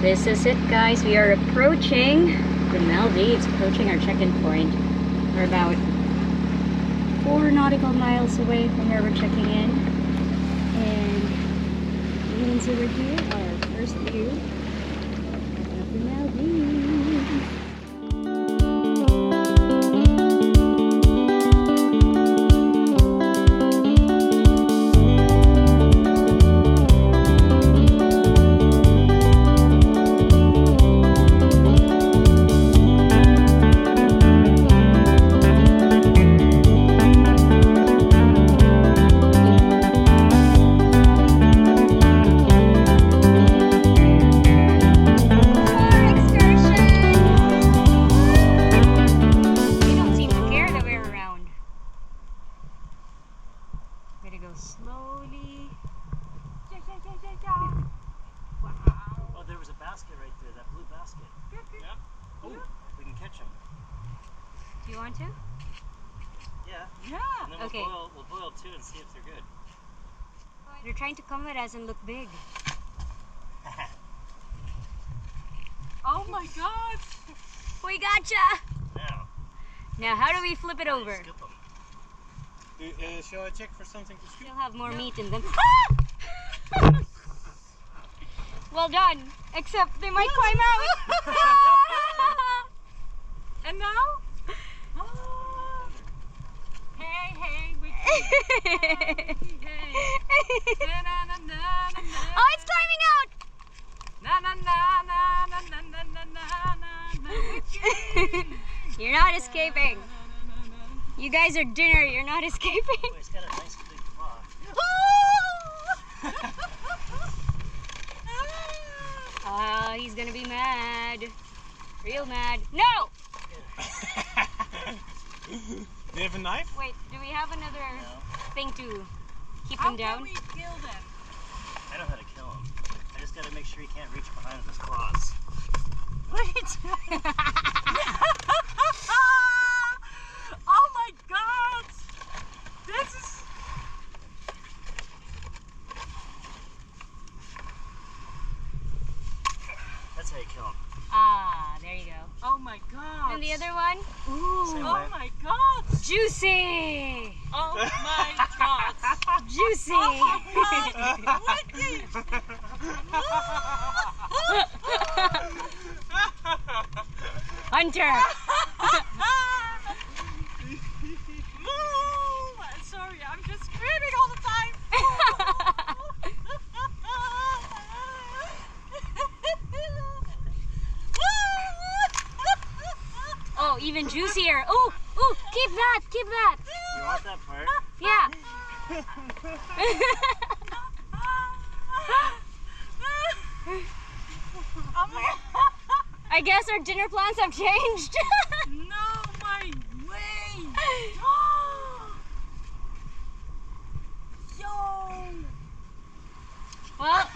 This is it, guys. We are approaching the Maldives, approaching our check-in point. We're about 4 nautical miles away from where we're checking in. And you can see over here our first view of the Maldives. Slowly. Wow. Oh, there was a basket right there, that blue basket. Yeah. Oh, we can catch them. Do you want to? Yeah. Yeah. And then Okay. we'll boil two and see if they're good. They're trying to come at us and look big. Oh my God. We gotcha! Now How do we flip it over? Scoop them. Shall I check for something to scoop? They'll have more meat in them. Well done, except they might climb out. And now? Hey, Wiki. Hey. Na, na, na, na, na, na. Oh, it's climbing out! Na, na, na, na, na, na, na, na, na, na, Wiki. You're not escaping. You guys are dinner, you're not escaping. Oh, it's got a nice big claw. Ah, he's gonna be mad. Real mad. No! Do you have a knife? Wait, do we have another thing to keep How him down? can we kill them? I know how to kill him. I just gotta make sure he can't reach behind with his claws. Wait. Oh my God! This is... That's how you kill him. Ah, there you go. Oh my God! And the other one? Same Oh way. my God! Juicy! Oh my God! Juicy! Oh my God! Wiki! Hunter! Sorry, I'm just screaming all the time. Oh, even juicier. Ooh, ooh, keep that, keep that. You want that part? Yeah. Oh my... I guess our dinner plans have changed. No, my way! Yo! Well,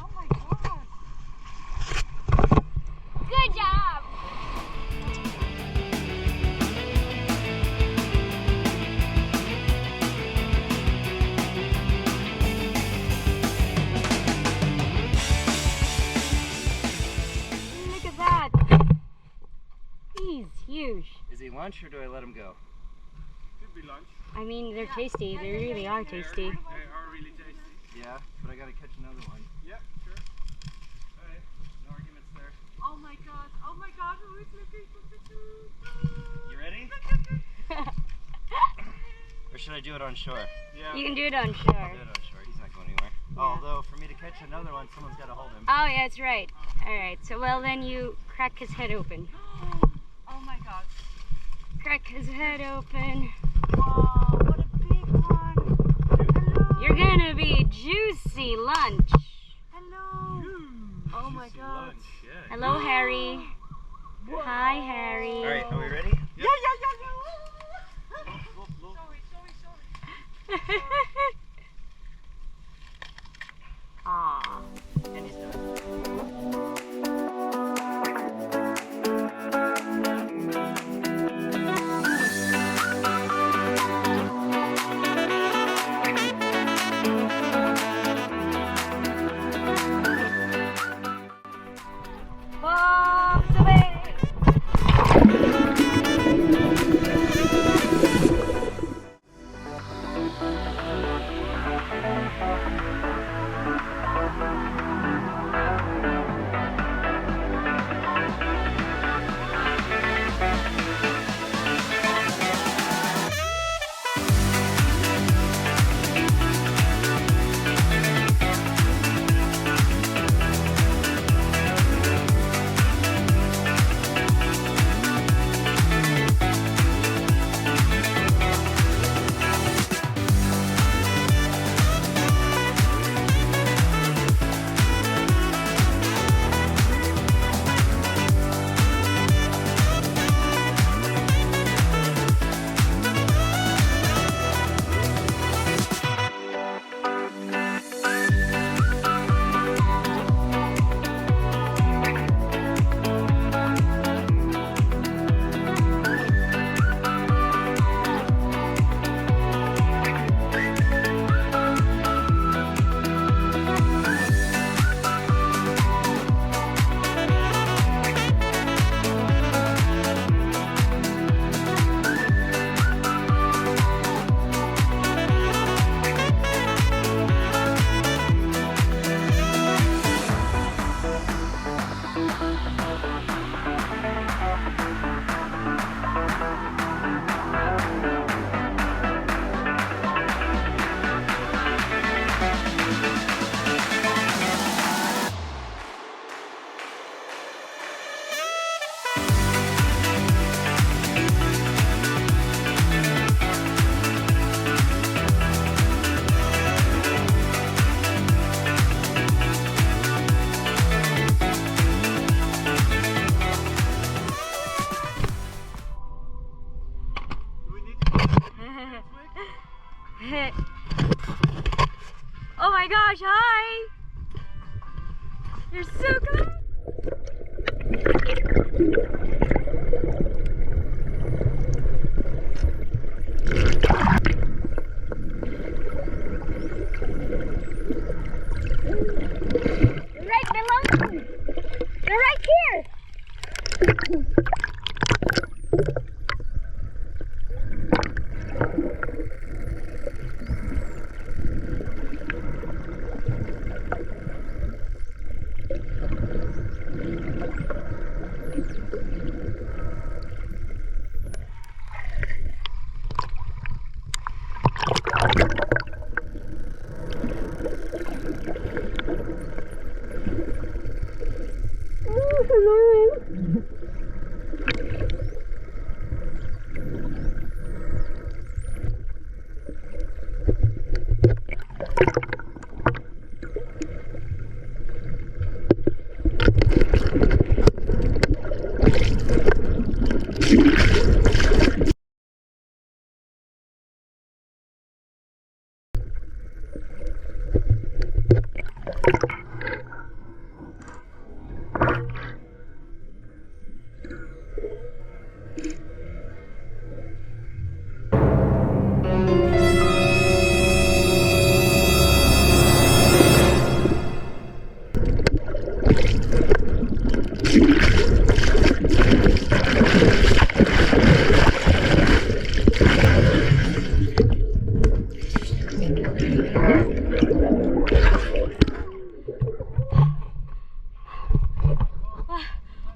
Oh my God! good job. Look at that. He's huge. Is he lunch or do I let him go? Could be lunch. I mean, they're tasty. They really are tasty. They are really tasty. Yeah, but I gotta catch another one. Yeah, sure. Alright, no arguments there. Oh my God! Oh my God! Who is looking for pictures? You ready? Or should I do it on shore? Yeah. You can do it on I'll shore. do it on shore. He's not going anywhere. Although, for me to catch another one, someone's gotta hold him. Oh, yeah, that's right. All right. So, well, then you crack his head open. Oh my God! Crack his head open. Wow! What a big one! Hello! You're gonna be juicy lunch. Hello! Oh my Juicy God! lunch, yeah. Hello, Harry. Hi, Harry. Alright, are we ready? Yeah! Sorry. Aw. And he's done. right here!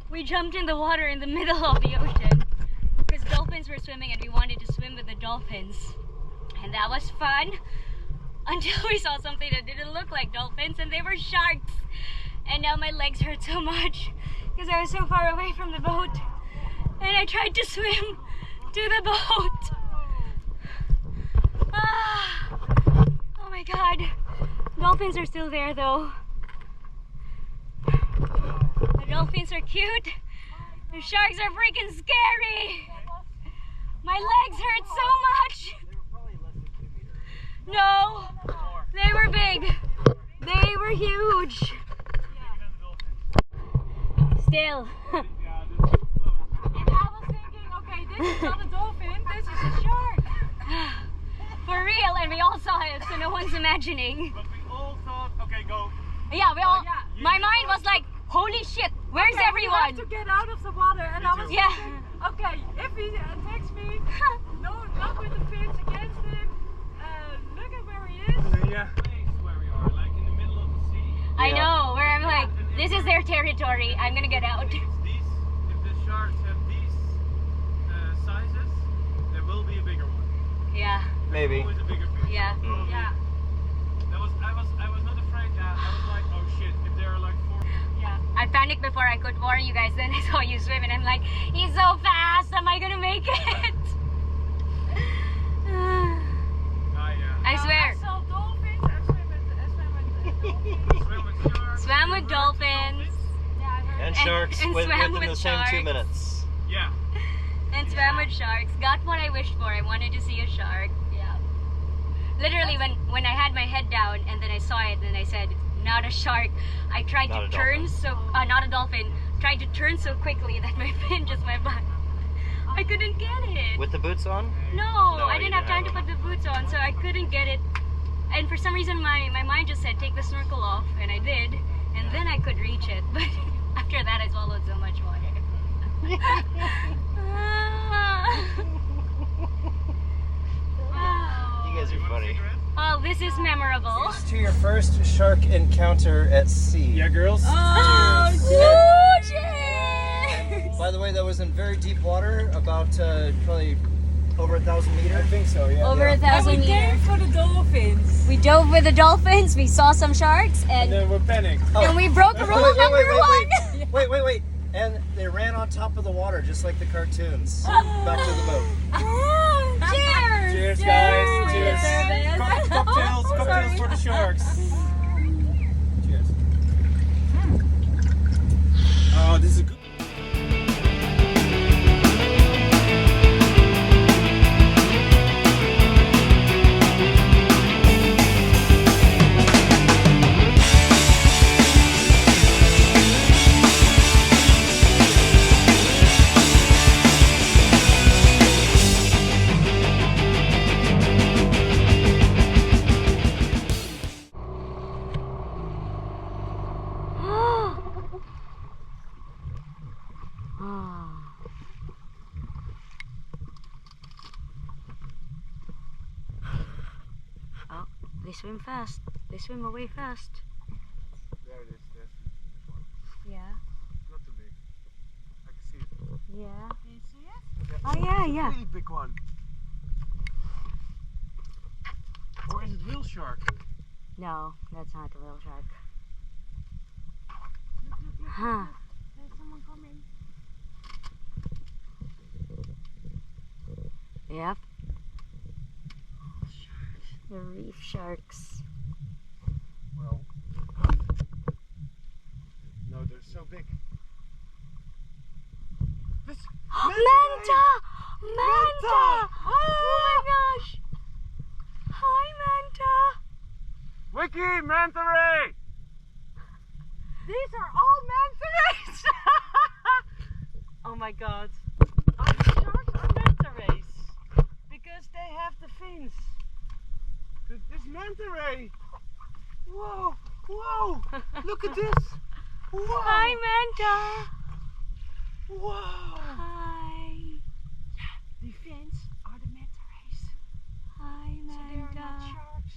We jumped in the water in the middle of the ocean because dolphins were swimming and we wanted to swim with the dolphins. And that was fun until we saw something that didn't look like dolphins and they were sharks. And now my legs hurt so much because I was so far away from the boat. And I tried to swim to the boat. Ah, oh my god. Dolphins are still there though. The dolphins are cute. The sharks are freaking scary. My legs hurt so much. No, they were big. They were huge. Still. And I was thinking, okay, this is not a dolphin, this is a shark. For real, and we all saw it, so no one's imagining. But we all thought, okay, go. Yeah, we all. yeah. My mind was like, holy shit, where's Okay, everyone? We have to get out of the water, and I was Yeah. thinking, okay, if he attacks me, no, not with the fins against him. Look at where he is. Yeah. Place where we are, like in the middle of the sea. I know, where I'm like, this is their territory, I'm gonna get out. If the sharks have these sizes, there will be a bigger one. Yeah, Maybe. Always a bigger fish. yeah. Yeah, I was not afraid that. I was like, oh shit, if there are like 4. yeah. I panicked before I could warn you guys, then I saw you swim and I'm like, he's so fast, am I gonna make it? I swear. I saw dolphins. I swam with dolphins. Swam with sharks. Swam with dolphins Yeah, I heard. And sharks and swam within with the same 2 sharks. minutes. Yeah. and swam with sharks. Got what I wished for. I wanted to see a shark. Yeah. Literally, when I had my head down and then I saw it and I said, not a shark. I tried Not to a turn dolphin. not a dolphin. Tried to turn so quickly that my fin just went by. I couldn't get it. With the boots on? No, I you didn't have time to have put the boots on, so I couldn't get it. And for some reason, my mind just said, take the snorkel off, and I did. And then I could reach it. But after that, I swallowed so much water. You guys are funny. Oh, this is memorable. To your first shark encounter at sea. Yeah, girls. Oh, cheers! By the way, that was in very deep water, about probably over 1,000 meters. I think so, yeah. Over 1,000 We came meters. for the dolphins. We dove with the dolphins, we saw some sharks, And and then we're panicked. then we broke rule number one. Wait. And they ran on top of the water, just like the cartoons. Back to the boat. Cheers! Cheers, guys. Cheers. Service. Cocktails for the sharks. Cheers. Oh, this is good. Oh. Oh, they swim fast. They swim away fast. There it is. There's this one. Yeah. Not too big. I can see it. Yeah. Do you see it? Oh yeah, yeah. Really big one. Or is it real shark? No, that's not a real shark. Look, Huh. there's someone coming. Yep. The reef sharks. Well, no, they're so big. This Manta! Manta! Oh my gosh! Hi, Manta! Wiki, Manta Ray! These are all Manta Rays! Oh my god. Are the sharks are Manta Rays? Because they have the fins. This Manta Ray! Whoa! Whoa! Look at this! Whoa! Hi, Manta! Whoa! Hi. The fins are the Manta Rays. Hi, So they are not Manta. sharks.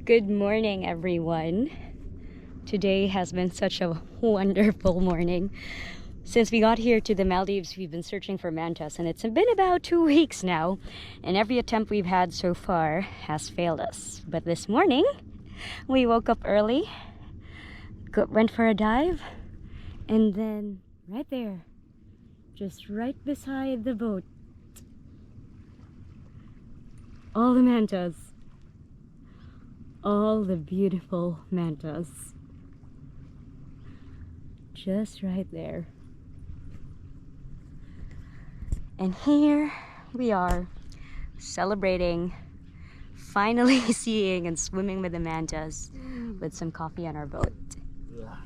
Good morning, everyone. Today has been such a wonderful morning. Since we got here to the Maldives, we've been searching for mantas, and it's been about 2 weeks now, and every attempt we've had so far has failed us. But this morning, we woke up early, went for a dive, and then right there, just right beside the boat, all the mantas. All the beautiful mantas. Just right there. And here we are, celebrating, finally seeing and swimming with the mantas with some coffee on our boat. Yeah.